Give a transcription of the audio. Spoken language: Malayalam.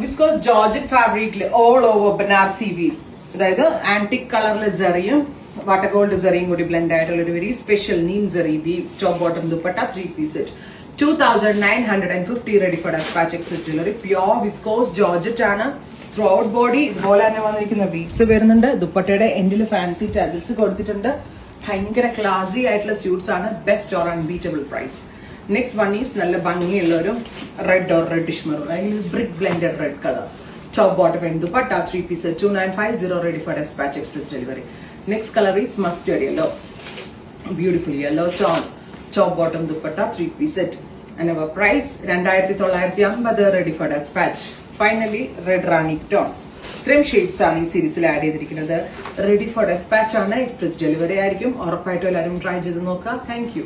വിസ്കോസ് ജോർജറ്റ് ഫാബ്രിക്കിൽ ഓൾ ഓവർ ബനാറസി വീവ്സ്, അതായത് ആന്റിക് കളറിലെ സെറിയും വാട്ടർ ഗോൾഡ് സെറിയും കൂടി ബ്ലെൻഡ് ആയിട്ടുള്ള ഒരു very special neem zari weaves, top bottom dupatta 3-piece set, 2950 ready for despatch express delivery. Pure viscose georgette ആണ്. ത്രൂ ഔട്ട് ബോഡി ഇതുപോലെ തന്നെ വന്നിരിക്കുന്ന വീവ്സ് വരുന്നുണ്ട്. ദുപ്പട്ടയുടെ എൻഡിൽ ഫാൻസി ടാസൽസ് കൊടുത്തിട്ടുണ്ട്. ഭയങ്കര ക്ലാസി ആയിട്ടുള്ള സ്യൂട്ട്സ് ആണ്. Best or unbeatable price. Next one is നല്ല ഭംഗിയുള്ള ഒരു റെഡ് ഓർ റെഡിഷ് മെറൂൺ, അല്ലെങ്കിൽ brick blended red colour, top bottom and dupatta 3-piece 2950 ready for dispatch express delivery. Next color is mustard yellow, beautiful yellow tone, top bottom dupatta 3-piece set, and our price 2950 ready for dispatch. Finally red rani tone. ഇത്രയും ഷെയ്ഡ്സ് ആണ് ഈ സീരീസിൽ ആഡ് ചെയ്തിരിക്കുന്നത്. റെഡി ഫോർ ഡെസ്പാച്ച് ആണ്, എക്സ്പ്രസ് ഡെലിവറി ആയിരിക്കും. ഉറപ്പായിട്ടും എല്ലാവരും ട്രൈ ചെയ്ത് നോക്കുക. Thank you.